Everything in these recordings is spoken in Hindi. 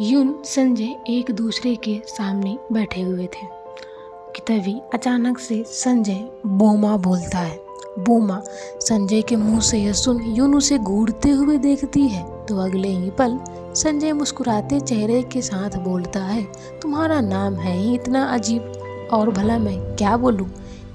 यून संजय एक दूसरे के सामने बैठे हुए थे कि तभी अचानक से संजय बोमा बोलता है। बोमा संजय के मुंह से यह सुन यून उसे घूरते हुए देखती है तो अगले ही पल संजय मुस्कुराते चेहरे के साथ बोलता है, तुम्हारा नाम है ही इतना अजीब और भला मैं क्या बोलूं।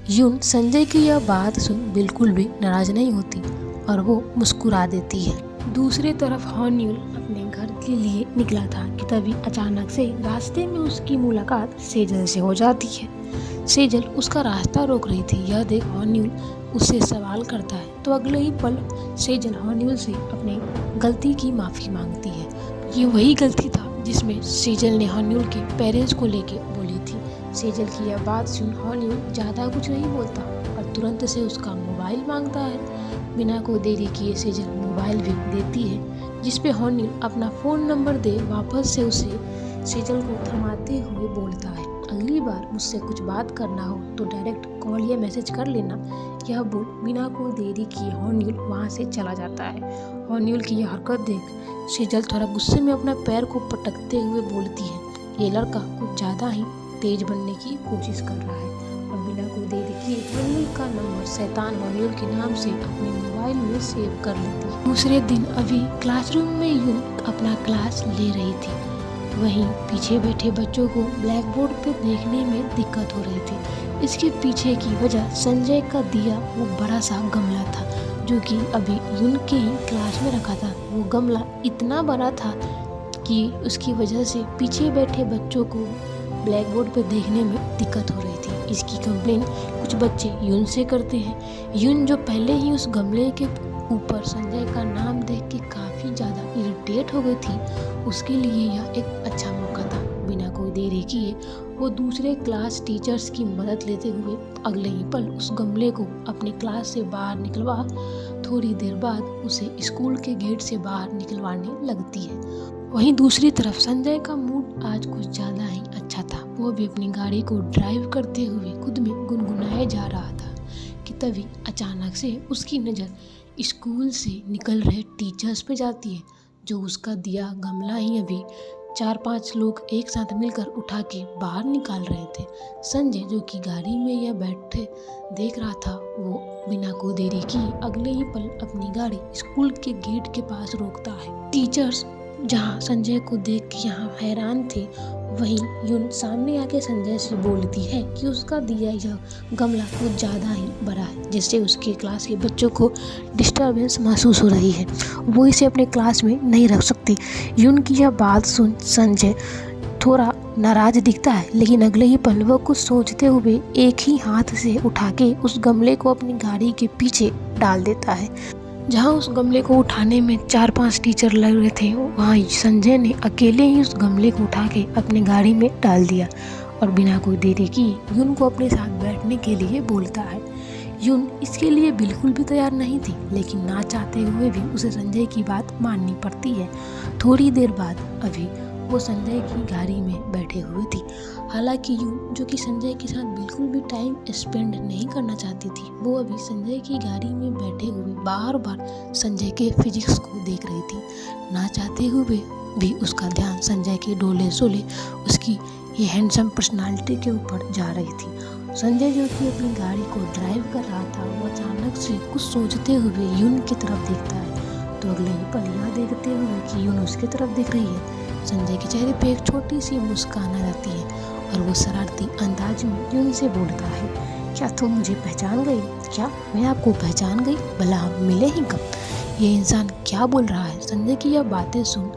यून संजय की यह बात सुन बिल्कुल भी नाराज नहीं होती और वो मुस्कुरा देती है। दूसरी तरफ हॉन्यूल अपने घर के लिए निकला था कि तभी अचानक से रास्ते में उसकी मुलाकात सेजल से हो जाती है। सेजल उसका रास्ता रोक रही थी। यह देख हॉन्यूल उससे सवाल करता है तो अगले ही पल सेजल हॉन्यूल से अपने गलती की माफ़ी मांगती है। ये वही गलती था जिसमें सेजल ने हॉन्यूल के पेरेंट्स को लेके बोली थी। सेजल की यह बात सुन हॉन्यूल ज़्यादा कुछ नहीं बोलता और तुरंत से उसका मोबाइल मांगता है। बिना कोई देरी किए सेजल मोबाइल भी देती है, जिस पे हॉन्यूल अपना फ़ोन नंबर दे वापस से उसे सेजल को थमाते हुए बोलता है, अगली बार मुझसे कुछ बात करना हो तो डायरेक्ट कॉल या मैसेज कर लेना। यह बोल बिना कोई देरी किए हॉन्यूल वहाँ से चला जाता है। हॉन्यूल की यह हरकत देख सेजल थोड़ा गुस्से में अपना पैर को पटकते हुए बोलती है, ये लड़का कुछ ज़्यादा ही तेज बनने की कोशिश कर रहा है। और बिना कोई देरी किए हॉन्यूल का नंबर शैतान हॉन्यूल के नाम से अपने मोबाइल में सेव कर लेती है। दूसरे दिन अभी क्लासरूम में यून अपना क्लास ले रही थी। वहीं पीछे बैठे बच्चों को ब्लैक बोर्ड पे देखने में दिक्कत हो रही थी। इसके पीछे की वजह संजय का दिया वो बड़ा सा गमला था जो कि अभी यून के ही क्लास में रखा था। वो गमला इतना बड़ा था कि उसकी वजह से पीछे बैठे बच्चों को ब्लैक बोर्ड पर देखने में दिक्कत हो रही थी। इसकी कंप्लेन कुछ बच्चे यून से करते हैं। यून जो पहले ही उस गमले के ऊपर संजय का नाम देख के काफ़ी ज़्यादा इरिटेट हो गई थी, उसके लिए यह एक अच्छा मौका था। बिना कोई देरी किए वो दूसरे क्लास टीचर्स की मदद लेते हुए अगले ही पल उस गमले को अपनी क्लास से बाहर निकलवा थोड़ी देर बाद उसे स्कूल के गेट से बाहर निकलवाने लगती है। वहीं दूसरी तरफ संजय का मूड आज कुछ ज़्यादा ही अच्छा था। वो भी अपनी गाड़ी को ड्राइव करते हुए खुद में गुनगुनाए जा रहा था कि तभी अचानक से उसकी नज़र स्कूल से निकल रहे टीचर्स पे जाती है, जो उसका दिया गमला ही अभी 4-5 लोग एक साथ मिलकर उठा के बाहर निकाल रहे थे। संजय जो कि गाड़ी में यह बैठे देख रहा था, वो बिना कोई देरी की अगले ही पल अपनी गाड़ी स्कूल के गेट के पास रोकता है। टीचर्स जहाँ संजय को देख के यहाँ हैरान थे, वहीं यून सामने आके संजय से बोलती है कि उसका दिया यह गमला कुछ ज़्यादा ही बड़ा है, जिससे उसके क्लास के बच्चों को डिस्टर्बेंस महसूस हो रही है। वो इसे अपने क्लास में नहीं रख सकती। यून की यह बात सुन संजय थोड़ा नाराज दिखता है, लेकिन अगले ही पल वो कुछ सोचते हुए एक ही हाथ से उठा के उस गमले को अपनी गाड़ी के पीछे डाल देता है। जहाँ उस गमले को उठाने में 4-5 टीचर लग रहे थे, वहाँ संजय ने अकेले ही उस गमले को उठा के अपनी गाड़ी में डाल दिया और बिना कोई देरी की यून को अपने साथ बैठने के लिए बोलता है। यून इसके लिए बिल्कुल भी तैयार नहीं थी, लेकिन ना चाहते हुए भी उसे संजय की बात माननी पड़ती है। थोड़ी देर बाद अभी वो संजय की गाड़ी में बैठे हुए थी। हालांकि यून जो कि संजय के साथ बिल्कुल भी टाइम स्पेंड नहीं करना चाहती थी, वो अभी संजय की गाड़ी में बैठे हुए बार बार संजय के फिजिक्स को देख रही थी। ना चाहते हुए भी उसका ध्यान संजय के डोले सोले उसकी ये हैंडसम पर्सनालिटी के ऊपर जा रही थी। संजय जो कि अपनी गाड़ी को ड्राइव कर रहा था, वो अचानक से कुछ सोचते हुए यून की तरफ देखता है तो अगले ही पल यह देखते हुए कि यून उसकी तरफ देख रही है, संजय के चेहरे पे एक छोटी सी मुस्कान आ जाती है और वो शरारती अंदाज में यून से बोलता है, क्या तुम मुझे पहचान गई? क्या मैं आपको पहचान गई? भला हम मिले ही कब? ये इंसान क्या बोल रहा है? संजय की यह बातें सुन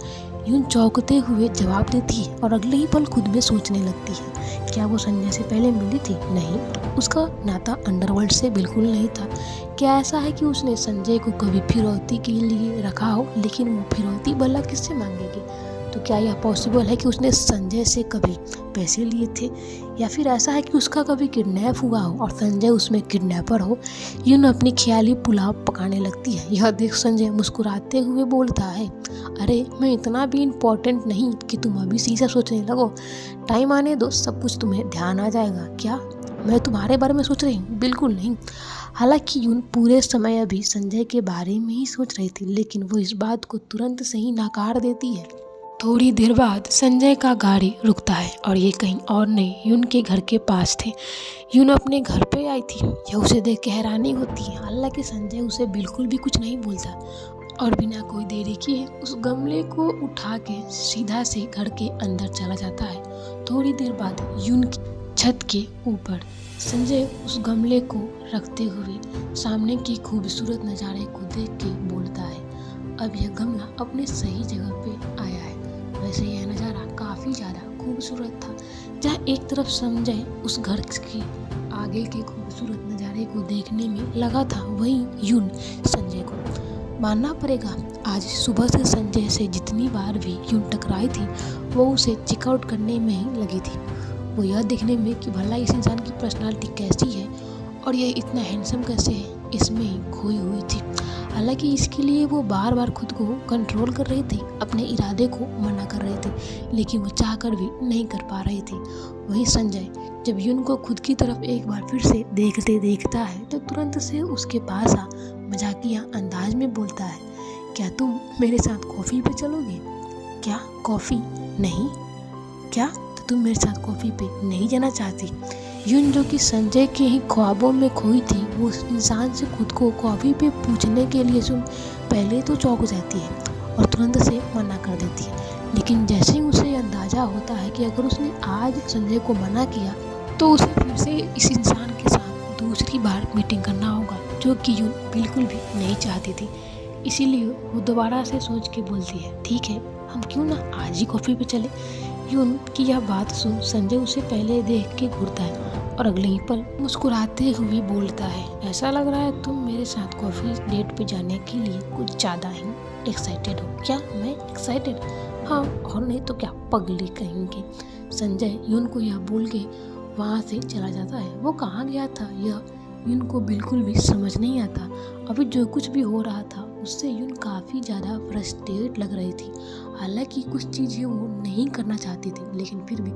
यून चौंकते हुए जवाब देती है और अगले ही पल खुद में सोचने लगती है, क्या वो संजय से पहले मिली थी? नहीं, उसका नाता अंडरवर्ल्ड से बिल्कुल नहीं था। क्या ऐसा है कि उसने संजय को कभी फिरौती के लिए रखा हो, लेकिन वो फिरौती भला किससे मांगेगी? तो क्या यह पॉसिबल है कि उसने संजय से कभी पैसे लिए थे, या फिर ऐसा है कि उसका कभी किडनैप हुआ हो और संजय उसमें किडनैपर हो? यून अपनी ख्याली पुलाव पकाने लगती है। यह देख संजय मुस्कुराते हुए बोलता है, अरे मैं इतना भी इम्पोर्टेंट नहीं कि तुम अभी सीधा सोचने लगो। टाइम आने दो, सब कुछ तुम्हें ध्यान आ जाएगा। क्या मैं तुम्हारे बारे में सोच रही हूँ? बिल्कुल नहीं। हालांकि यून पूरे समय अभी संजय के बारे में ही सोच रही थी, लेकिन वो इस बात को तुरंत से ही नकार देती है। थोड़ी देर बाद संजय का गाड़ी रुकता है और ये कहीं और नहीं यून के घर के पास थे। यून अपने घर पे आई थी। यह उसे देख के हैरानी होती है। हालांकि संजय उसे बिल्कुल भी कुछ नहीं बोलता और बिना कोई देरी किए उस गमले को उठा के सीधा से घर के अंदर चला जाता है। थोड़ी देर बाद यून की छत के ऊपर संजय उस गमले को रखते हुए सामने की खूबसूरत नज़ारे को देख के बोलता है, अब यह गमला अपने सही जगह पे आया है। वैसे यह नज़ारा काफ़ी ज़्यादा खूबसूरत था। जहाँ एक तरफ संजय उस घर के आगे के खूबसूरत नज़ारे को देखने में लगा था, वहीं यून संजय को मानना पड़ेगा आज सुबह से संजय से जितनी बार भी यून टकराई थी वो उसे चेकआउट करने में ही लगी थी। वो यह देखने में कि भला इस इंसान की पर्सनालिटी कैसी है और यह इतना हैंडसम कैसे है, इसमें ही खोई हुई थी। हालांकि इसके लिए वो बार बार खुद को कंट्रोल कर रही थी, अपने इरादे को मना कर रही थी, लेकिन वो चाहकर भी नहीं कर पा रही थी। वहीं संजय जब यून को खुद की तरफ एक बार फिर से देखता है तो तुरंत से उसके पास आ मजाकिया अंदाज में बोलता है, क्या तुम मेरे साथ कॉफ़ी पे चलोगे? क्या कॉफ़ी नहीं? क्या तो तुम मेरे साथ कॉफ़ी पे नहीं जाना चाहती? यून जो कि संजय के ही ख्वाबों में खोई थी, वो उस इंसान से खुद को कॉफ़ी पे पूछने के लिए सुन पहले तो चौंक जाती है और तुरंत से मना कर देती है। लेकिन जैसे ही उसे अंदाज़ा होता है कि अगर उसने आज संजय को मना किया तो उसे फिर से इस इंसान के साथ दूसरी बार मीटिंग करना होगा, जो कि यून बिल्कुल भी नहीं चाहती थी। इसीलिए वो दोबारा से सोच के बोलती है, ठीक है, हम क्यों ना आज ही कॉफ़ी पे चले। यून की यह बात सुन संजय उसे पहले देख के घूरता है और अगले ही पल मुस्कुराते हुए बोलता है, ऐसा लग रहा है तुम मेरे साथ कॉफ़ी डेट पे जाने के लिए कुछ ज़्यादा ही एक्साइटेड हो। क्या मैं एक्साइटेड? हाँ और नहीं तो क्या, पगली कहेंगे। संजय यून को यह बोल के वहाँ से चला जाता है। वो कहाँ गया था यह यून को बिल्कुल भी समझ नहीं आता। अभी जो कुछ भी हो रहा था उससे यून काफ़ी ज़्यादा फ्रस्ट्रेट लग रही थी। हालांकि कुछ चीज़ें वो नहीं करना चाहती थी, लेकिन फिर भी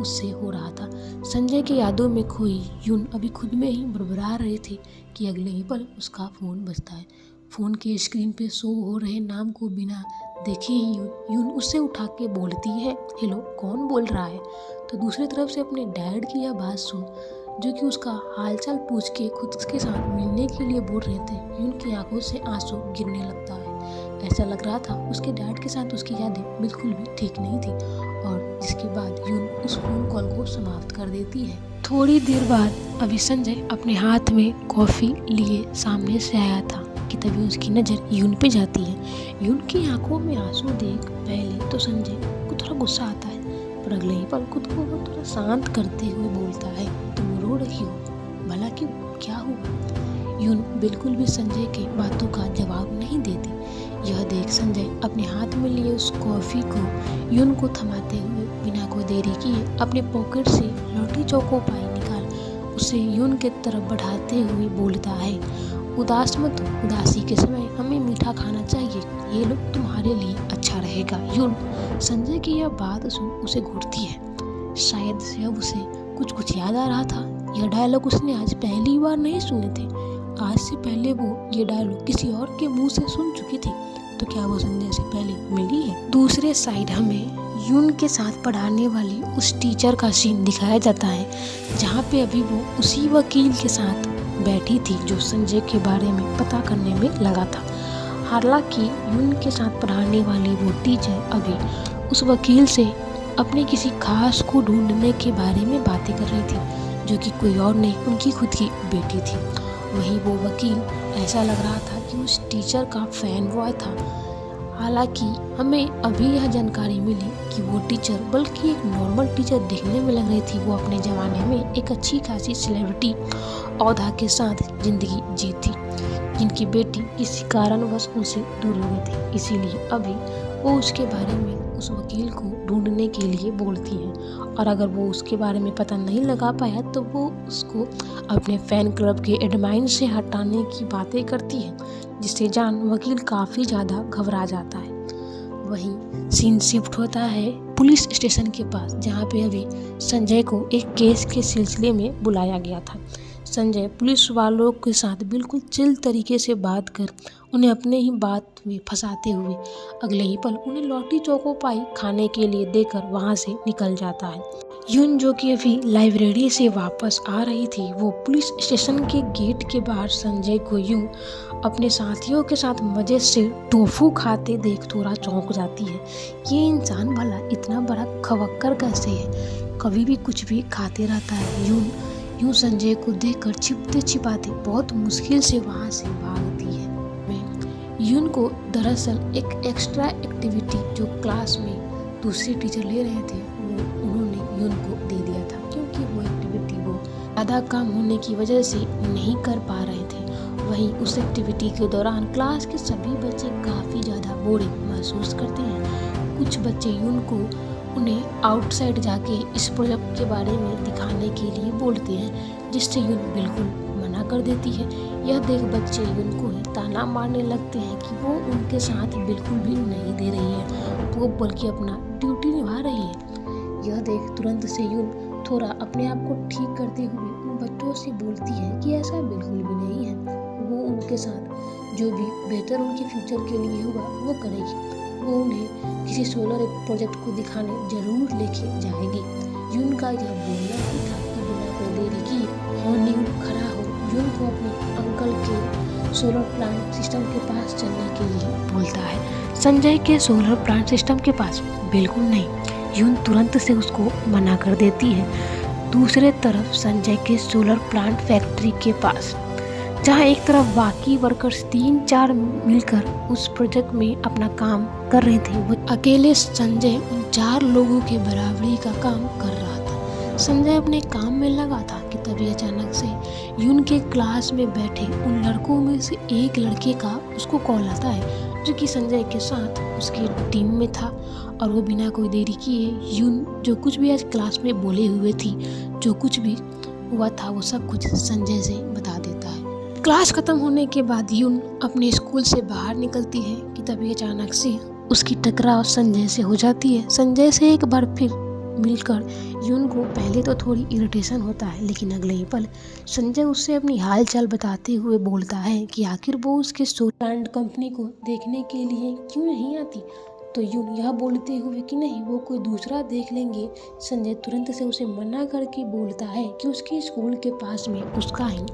उससे हो रहा था। संजय के यादों में खोई यून अभी खुद में ही बड़बड़ा रही थी कि अगले ही पल उसका फ़ोन बजता है। फ़ोन के स्क्रीन पे शो हो रहे नाम को बिना देखे ही यून उससे उठा के बोलती है, हेलो, कौन बोल रहा है? तो दूसरी तरफ से अपने डैड की यह बात सुन, जो कि उसका हालचाल पूछ के खुद के साथ मिलने के लिए बोल रहे थे, यून की आंखों से आंसू गिरने लगता है। ऐसा लग रहा था उसके डैड के साथ उसकी यादें बिल्कुल भी ठीक नहीं थी और जिसके बाद यून उस फोन कॉल को समाप्त कर देती है। थोड़ी देर बाद अभी संजय अपने हाथ में कॉफ़ी लिए सामने से आया था कि तभी उसकी नज़र यून पे जाती है। यून की आंखों में आंसू देख पहले तो संजय को थोड़ा गुस्सा आता है, पर अगले ही पल खुद को वो थोड़ा शांत करते हुए बोलता है, तुम रो रही हो, भला क्यों, क्या हुआ? यून बिल्कुल भी संजय के बातों का जवाब नहीं देती। यह देख संजय अपने हाथ में लिए उस कॉफ़ी को यून को थमाते हुए बिना कोई देरी किए अपने पॉकेट से लौटी चौको पाई निकाल उसे यून के तरफ बढ़ाते हुए बोलता है, उदास मत हो, उदासी के समय हमें मीठा खाना चाहिए, ये लो तुम्हारे लिए अच्छा रहेगा। यून संजय की यह बात सुन उसे घूरती है। शायद से अब उसे कुछ याद आ रहा था। यह डायलॉग उसने आज पहली बार नहीं सुने थे। आज से पहले वो ये डायलॉग किसी और के मुंह से सुन चुकी थी। तो क्या वो संजय से पहले मिली है? दूसरे साइड हमें यून के साथ पढ़ाने वाली उस टीचर का सीन दिखाया जाता है, जहाँ पे अभी वो उसी वकील के साथ बैठी थी जो संजय के बारे में पता करने में लगा था। हालांकि यून के साथ पढ़ाने वाली वो टीचर अभी उस वकील से अपने किसी खास को ढूंढने के बारे में बातें कर रही थी, जो कि कोई और नहीं, उनकी खुद की बेटी थी। वहीं वो वकील ऐसा लग रहा था कि उस टीचर का फैन बॉय था। हालांकि हमें अभी यह जानकारी मिली कि वो टीचर बल्कि एक नॉर्मल टीचर दिखने में लग रही थी। वो अपने ज़माने में एक अच्छी खासी सेलिब्रिटी औहदा के साथ ज़िंदगी जी थी, जिनकी बेटी किसी कारणवश उनसे दूर हो गई थी। इसीलिए अभी वो उसके बारे में उस वकील को ढूंढने के लिए बोलती है, और अगर वो उसके बारे में पता नहीं लगा पाया तो वो उसको अपने फ़ैन क्लब के एडमिन से हटाने की बातें करती है, जिससे जान वकील काफ़ी ज़्यादा घबरा जाता है। वहीं सीन शिफ्ट होता है पुलिस स्टेशन के पास, जहाँ पे अभी संजय को एक केस के सिलसिले में बुलाया गया था। संजय पुलिस वालों के साथ बिल्कुल चिल तरीके से बात कर उन्हें अपने ही बात में फंसाते हुए अगले ही पल उन्हें लौटी चोको पाई खाने के लिए देकर वहाँ से निकल जाता है। यून जो कि अभी लाइब्रेरी से वापस आ रही थी, वो पुलिस स्टेशन के गेट के बाहर संजय को यूं अपने साथियों के साथ मजे से टोफू खाते देख थोड़ा चौंक जाती है। ये इंसान भला इतना बड़ा खवक्कर कैसे है, कभी भी कुछ भी खाते रहता है। यूं संजय को देखकर छिपते छिपाते बहुत मुश्किल से वहाँ से भागती है। यून को दरअसल एक एक्स्ट्रा एक्टिविटी जो क्लास में दूसरे टीचर ले रहे थे वो उन्होंने यून को दे दिया था, क्योंकि वो एक्टिविटी वो ज़्यादा काम होने की वजह से नहीं कर पा रहे थे। वहीं उस एक्टिविटी के दौरान क्लास के सभी बच्चे काफ़ी ज़्यादा बोरिंग महसूस करते हैं। कुछ बच्चे यून को उन्हें आउटसाइड जाके इस प्रोजेक्ट के बारे में दिखाने के लिए बोलते हैं, जिससे यून बिल्कुल मना कर देती है। यह देख बच्चे यून को ही ताना मारने लगते हैं कि वो उनके साथ बिल्कुल भी नहीं दे रही है, वो बल्कि अपना ड्यूटी निभा रही है। यह देख तुरंत से यून थोड़ा अपने आप को ठीक करते हुए उन बच्चों से बोलती है कि ऐसा बिल्कुल भी नहीं है, वो उनके साथ जो भी बेहतर उनके फ्यूचर के लिए होगा वो करेगी। वो उन्हें किसी सोलर प्रोजेक्ट को दिखाने जरूर लेके जाएगी। यून का यह बोलना ही था कि बिना कोई देरी किए हॉर्न्यूल खड़ा हो यून को अपने अंकल के सोलर प्लांट सिस्टम के पास चलने के लिए बोलता है। संजय के सोलर प्लांट सिस्टम के पास बिल्कुल नहीं, यून तुरंत से उसको मना कर देती है। दूसरे तरफ संजय के सोलर प्लांट फैक्ट्री के पास, जहाँ एक तरफ बाकी वर्कर्स 3-4 मिलकर उस प्रोजेक्ट में अपना काम कर रहे थे, वो अकेले संजय उन 4 लोगों के बराबरी का काम कर रहा था। संजय अपने काम में लगा था कि तभी अचानक से यून के क्लास में बैठे उन लड़कों में से एक लड़के का उसको कॉल आता है, जो कि संजय के साथ उसकी टीम में था। और वो बिना कोई देरी किए यून जो कुछ भी आज क्लास में बोले हुए थी, जो कुछ भी हुआ था, वो सब कुछ संजय से बता देता है। क्लास खत्म होने के बाद यून अपने स्कूल से बाहर निकलती है कि तभी अचानक से उसकी टकराव संजय से हो जाती है। संजय से एक बार फिर मिलकर यून को पहले तो थोड़ी इरिटेशन होता है, लेकिन अगले ही पल संजय उससे अपनी हालचाल बताते हुए बोलता है कि आखिर वो उसके सोलर प्लांट कंपनी को देखने के लिए क्यों नहीं आती। तो यून यह बोलते हुए कि नहीं, वो कोई दूसरा देख लेंगे, संजय तुरंत से उसे मना करके बोलता है कि उसके स्कूल के पास में उसका ही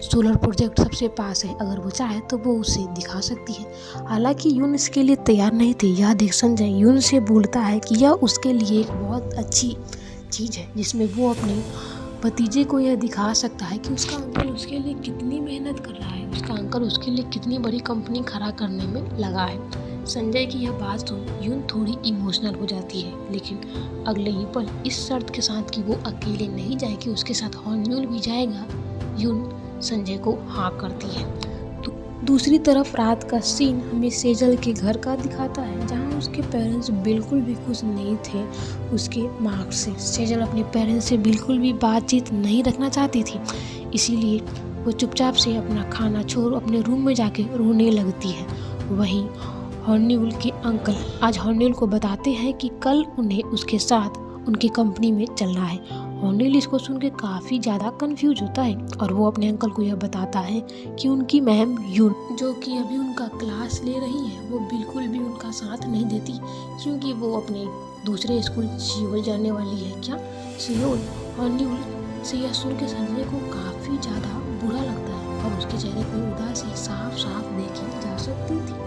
सोलर प्रोजेक्ट सबसे पास है, अगर वो चाहे तो वो उसे दिखा सकती है। हालांकि यून इसके लिए तैयार नहीं थे। यह देख संजय यून से बोलता है कि यह उसके लिए एक बहुत अच्छी चीज़ है, जिसमें वो अपने भतीजे को यह दिखा सकता है कि उसका अंकल उसके लिए कितनी मेहनत कर रहा है, उसका अंकल उसके लिए कितनी बड़ी कंपनी खड़ा करने में लगा है। संजय की यह बात सुन यून थोड़ी इमोशनल हो जाती है, लेकिन अगले ही पल इस शर्त के साथ कि वो अकेले नहीं जाएगी, उसके साथ हॉर्न्यूल भी जाएगा, यून संजय को हाँ करती है। तो दूसरी तरफ रात का सीन हमें सेजल के घर का दिखाता है, जहाँ उसके पेरेंट्स बिल्कुल भी खुश नहीं थे उसके मार्क्स से। सेजल अपने पेरेंट्स से बिल्कुल भी बातचीत नहीं रखना चाहती थी, इसीलिए वो चुपचाप से अपना खाना छोड़ अपने रूम में जाके रोने लगती है। वहीं हॉर्न्यूल के अंकल आज हॉर्न्यूल को बताते हैं कि कल उन्हें उसके साथ उनकी कंपनी में चलना है। हॉर्न्यूल इसको सुन के काफ़ी ज़्यादा कंफ्यूज होता है और वो अपने अंकल को यह बताता है कि उनकी मैम यून, जो कि अभी उनका क्लास ले रही है, वो बिल्कुल भी उनका साथ नहीं देती, क्योंकि वो अपने दूसरे स्कूल सियोल जाने वाली है। क्या सियोल? हॉर्न्यूल से यह सुन के संजय को काफ़ी ज़्यादा बुरा लगता है और उसके चेहरे पर उदासी साफ साफ देखी जा सकती थी।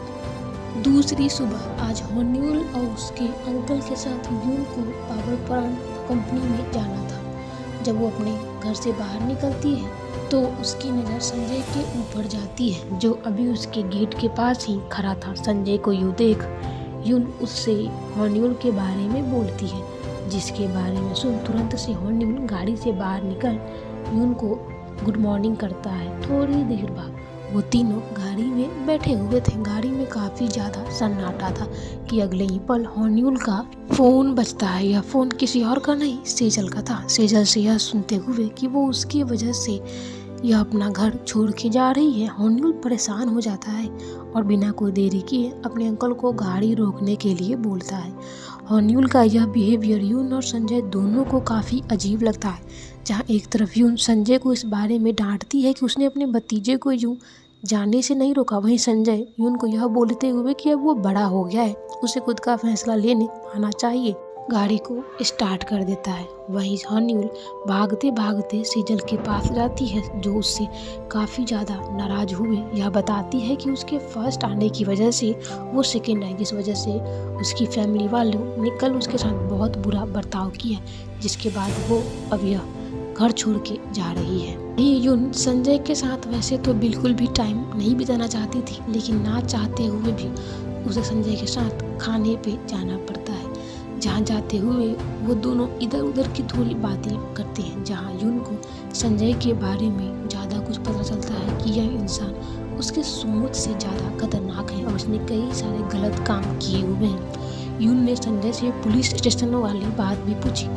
दूसरी सुबह आज हॉर्न्यूल और उसके अंकल के साथ यून को पावर प्लांट कंपनी में जाना था। जब वो अपने घर से बाहर निकलती है तो उसकी नज़र संजय के ऊपर जाती है, जो अभी उसके गेट के पास ही खड़ा था। संजय को यूँ देख यून उससे हॉर्न्यूल के बारे में बोलती है, जिसके बारे में सुन तुरंत से हॉर्न्यूल गाड़ी से बाहर निकल यून को गुड मॉर्निंग करता है। थोड़ी देर बाद वो तीनों गाड़ी में बैठे हुए थे। गाड़ी में काफ़ी ज़्यादा सन्नाटा था कि अगले ही पल हॉर्न्यूल का फ़ोन बजता है। यह फ़ोन किसी और का नहीं, सेजल का था। सेजल से यह सुनते हुए कि वो उसकी वजह से यह अपना घर छोड़ के जा रही है, हॉर्न्यूल परेशान हो जाता है और बिना कोई देरी किए अपने अंकल को गाड़ी रोकने के लिए बोलता है। हॉर्न्यूल का यह बिहेवियर यून और संजय दोनों को काफ़ी अजीब लगता है, जहाँ एक तरफ यून संजय को इस बारे में डांटती है कि उसने अपने भतीजे को यूँ जाने से नहीं रोका। वहीं संजय यून को यह बोलते हुए कि अब वो बड़ा हो गया है, उसे खुद का फैसला लेने आना चाहिए, गाड़ी को स्टार्ट कर देता है। वहीं हॉन्यूल भागते भागते सेजल के पास जाती है, जो उससे काफ़ी ज़्यादा नाराज़ हुए यह बताती है कि उसके फर्स्ट आने की वजह से वो सेकेंड आई, जिस वजह से उसकी फैमिली वालों ने कल उसके साथ बहुत बुरा बर्ताव किया, जिसके बाद वो अब यह घर छोड़ के जा रही है। यून संजय के साथ वैसे तो बिल्कुल भी टाइम नहीं बिताना चाहती थी, लेकिन ना चाहते हुए भी उसे संजय के साथ खाने पे जाना पड़ता है। जहाँ जाते हुए वो दोनों इधर उधर की थोड़ी बातें करते हैं, जहाँ यून को संजय के बारे में ज़्यादा कुछ पता चलता है कि यह इंसान उसके सोच से ज़्यादा खतरनाक है और उसने कई सारे गलत काम किए हुए हैं। यून ने संजय से पुलिस स्टेशन वाली बात भी पूछी,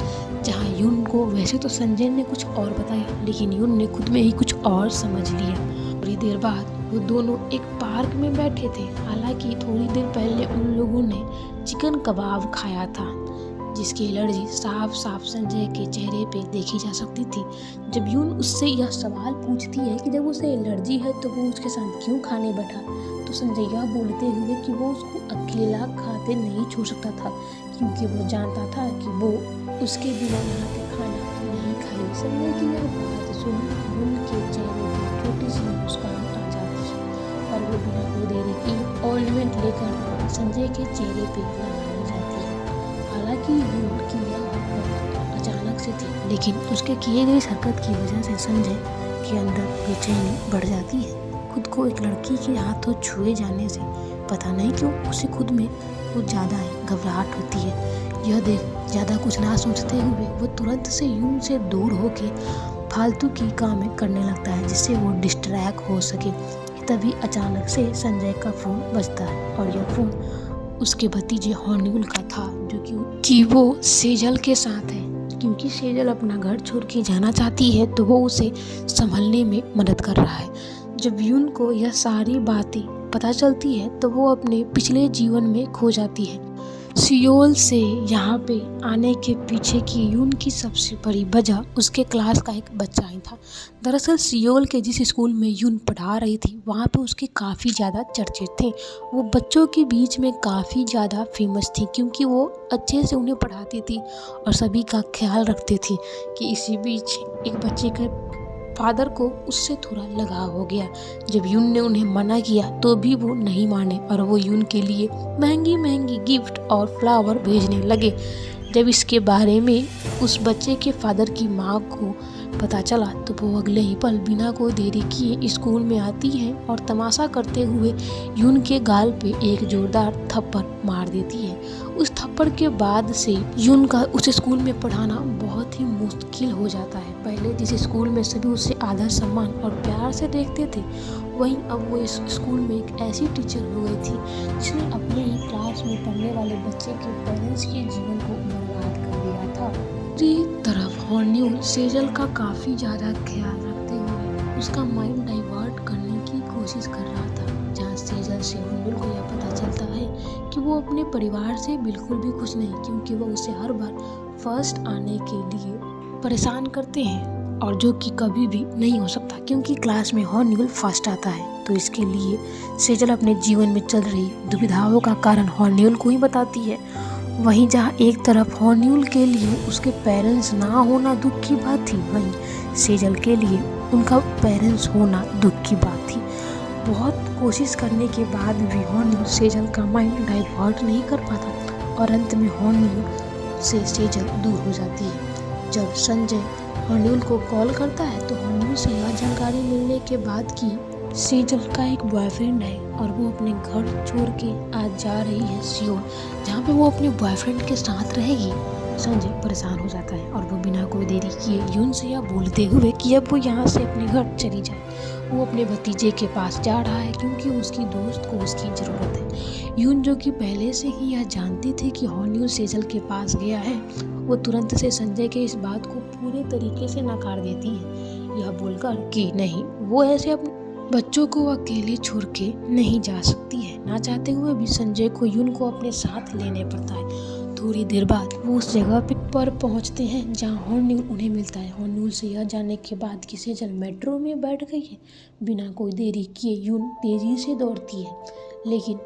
जहाँ यून को वैसे तो संजय ने कुछ और बताया, लेकिन यून ने खुद में ही कुछ और समझ लिया। थोड़ी देर बाद वो दोनों एक पार्क में बैठे थे। हालांकि थोड़ी देर पहले उन लोगों ने चिकन कबाब खाया था, जिसकी एलर्जी साफ साफ संजय के चेहरे पे देखी जा सकती थी। जब यून उससे यह सवाल पूछती है कि जब उसे एलर्जी है तो वो उसके साथ क्यों खाने बैठा, तो संजय यह बोलते हुए कि वो उसको अकेला खाते नहीं छोड़ सकता था, क्योंकि वो जानता था कि वो उसके बिना यहाँ पे खाना नहीं खाई। संजय की यह बात सुन यून के चेहरे पर छोटी सी मुस्कान आ जाती है और वो बिना कोई देरी की ऑइंटमेंट लेकर संजय के चेहरे पे लगाने जाती है। हालांकि यून की यह हरकत अचानक से थी, लेकिन उसके किए गई इस हरकत की वजह से संजय के अंदर बेचैनी बढ़ जाती है। खुद को एक लड़की के हाथों छुए जाने से पता नहीं क्यों उसे खुद में कुछ ज़्यादा ही घबराहट होती है। यह देख ज़्यादा कुछ ना सोचते हुए वो तुरंत से यून से दूर होके फालतू की कामें करने लगता है, जिससे वो डिस्ट्रैक्ट हो सके। तभी अचानक से संजय का फ़ोन बजता है और यह फ़ोन उसके भतीजे हॉन्यूल का था, जो कि वो सेजल के साथ है। क्योंकि सेजल अपना घर छोड़ के जाना चाहती है, तो वो उसे संभलने में मदद कर रहा है। जब यून को यह सारी बातें पता चलती है तो वो अपने पिछले जीवन में खो जाती है। सियोल से यहाँ पे आने के पीछे की यून की सबसे बड़ी वजह उसके क्लास का एक बच्चा ही था। दरअसल सियोल के जिस स्कूल में यून पढ़ा रही थी, वहाँ पे उसके काफ़ी ज़्यादा चर्चे थे। वो बच्चों के बीच में काफ़ी ज़्यादा फेमस थी, क्योंकि वो अच्छे से उन्हें पढ़ाती थी और सभी का ख्याल रखती थी। कि इसी बीच एक बच्चे के फादर को उससे थोड़ा लगाव हो गया। जब यून ने उन्हें मना किया तो भी वो नहीं माने और वो यून के लिए महंगी महंगी गिफ्ट और फ्लावर भेजने लगे। जब इसके बारे में उस बच्चे के फादर की माँ को पता चला तो वो अगले ही पल बिना कोई देरी किए स्कूल में आती है और तमाशा करते हुए यून के गाल पे एक जोरदार थप्पड़ मार देती है। उस थप्पड़ के बाद से यून का उस स्कूल में पढ़ाना बहुत ही मुश्किल हो जाता है। पहले जिस स्कूल में सभी उसे आदर सम्मान और प्यार से देखते थे, वहीं अब वो इस स्कूल में एक ऐसी टीचर हो गई थी जिसने अपने ही क्लास में पढ़ने वाले बच्चे के पेरेंट्स के जीवन को बर्बाद कर दिया था। दूसरी तरफ हॉन्यूल सेजल का काफ़ी ज़्यादा ख्याल रखते हुए उसका माइंड डाइवर्ट करने की कोशिश कर रहा था। जहाँ सेजल से हॉन्यूल को यह पता चलता है कि वो अपने परिवार से बिल्कुल भी खुश नहीं, क्योंकि वो उसे हर बार फर्स्ट आने के लिए परेशान करते हैं, और जो कि कभी भी नहीं हो सकता, क्योंकि क्लास में हॉन्यूल फर्स्ट आता है। तो इसके लिए सेजल अपने जीवन में चल रही दुविधाओं का कारण हॉन्यूल को ही बताती है। वहीं जहाँ एक तरफ हॉन्यूल के लिए उसके पेरेंट्स ना होना दुख की बात थी, वहीं सेजल के लिए उनका पेरेंट्स होना दुख की बात थी। बहुत कोशिश करने के बाद भी हॉन्यूल सेजल का माइंड डाइवर्ट नहीं कर पाता और अंत में हॉन्यूल से सेजल दूर हो जाती है। जब संजय हॉन्यूल को कॉल करता है तो हॉन्यूल से यह जानकारी मिलने के बाद कि सेजल का एक बॉयफ्रेंड है और वो अपने घर छोड़ के आज जा रही है सियोल, जहाँ पे वो अपने बॉयफ्रेंड के साथ रहेगी। संजय परेशान हो जाता है और वो बिना कोई देरी किए यून से यह बोलते हुए कि अब वो यहाँ से अपने घर चली जाए। वो अपने भतीजे के पास जा रहा है क्योंकि उसकी दोस्त को उसकी ज़रूरत है। यून, जो कि पहले से ही यह जानती थी कि हॉन्यूल सेजल के पास गया है, वो तुरंत से संजय के इस बात को पूरे तरीके से नकार देती है, यह बोलकर कि नहीं, वो ऐसे अपने बच्चों को अकेले छोड़ के नहीं जा सकती है। ना चाहते हुए भी संजय को यून को अपने साथ लेने पड़ता है। थोड़ी देर बाद वो उस जगह पे पर पहुंचते हैं जहां हॉर्न्यूल उन्हें मिलता है। हॉर्न्यूल से यह जानने के बाद कि सेजल मेट्रो में बैठ गई है, बिना कोई देरी किए यून तेजी से दौड़ती है, लेकिन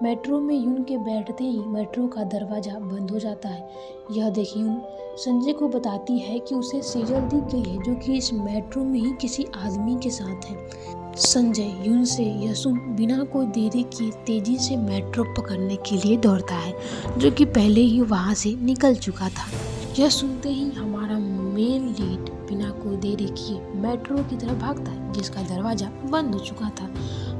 मेट्रो में यून के बैठते ही मेट्रो का दरवाज़ा बंद हो जाता है। यह देख यून संजय को बताती है कि उसे सेजल दिख गई है, जो कि इस मेट्रो में ही किसी आदमी के साथ है। संजय यून से यह सुन बिना कोई देरी किए तेजी से मेट्रो पकड़ने के लिए दौड़ता है, जो कि पहले ही वहां से निकल चुका था। यह सुनते ही हमारा मेन लीड बिना कोई देरी किए मेट्रो की तरफ भागता है, जिसका दरवाज़ा बंद हो चुका था।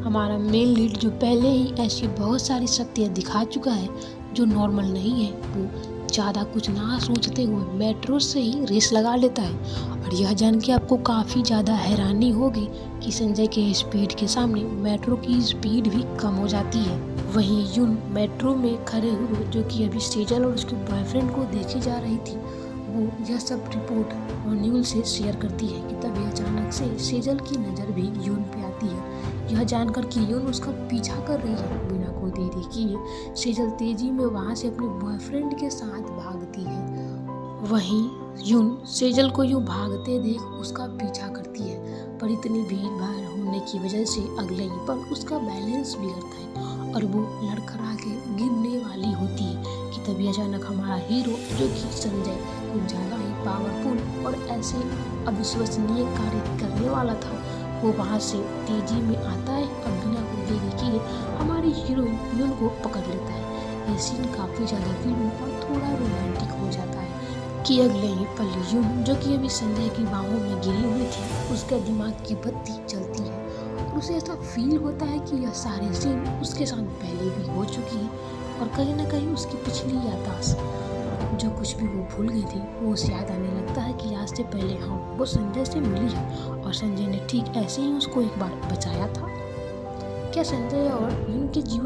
हमारा मेन लीड जो पहले ही ऐसी बहुत सारी शक्तियाँ दिखा चुका है जो नॉर्मल नहीं है, वो ज़्यादा कुछ ना सोचते हुए मेट्रो से ही रेस लगा लेता है। और यह जान के आपको काफ़ी ज़्यादा हैरानी होगी कि संजय के स्पीड के सामने मेट्रो की स्पीड भी कम हो जाती है। वहीं यून मेट्रो में खड़े हुए, जो कि अभी सेजल और उसके बॉयफ्रेंड को देखे जा रही थी, वो यह सब रिपोर्ट हॉर्न्यूल से शेयर करती है कि तभी अचानक से सेजल की नज़र भी यून पे आती है। यह जानकर कि यून उसका पीछा कर रही है, बिना कोई देरी किए सेजल तेजी में वहां से अपने बॉयफ्रेंड के साथ भागती है। वहीं यून सेजल को यूं भागते देख उसका पीछा करती है, पर इतनी भीड़ भाड़ होने की वजह से अगले ही पल उसका बैलेंस बिगड़ता है और वो लड़खड़ा के गिरने वाली होती है कि तभी अचानक हमारा हीरो, जो कि संजय कुछ ज़्यादा ही पावरफुल और ऐसे अविश्वसनीय कार्य करने वाला था, वो वहाँ से तेजी में आता है और बिना कोई देरी किए हमारी हीरोइन यून को पकड़ लेता है। ये सीन काफ़ी ज़्यादा फिल्मी और थोड़ा रोमांटिक हो जाता है कि अगले ही पल यून, जो कि अभी संजय की बाहों में गिरी हुई थी, उसका दिमाग की बत्ती जलती है और उसे ऐसा फील होता है कि यह सारे सीन उसके साथ पहले भी हो चुकी है और कहीं ना कहीं उसकी पिछली याददाश्त, जो कुछ भी वो भूल गई थी, वो उसे याद आने लगता है कि आज से पहले वो संजय से मिली है और संजय ने ठीक ऐसे ही उसको एक बार बचाया था। क्या संजय और यून के जीवन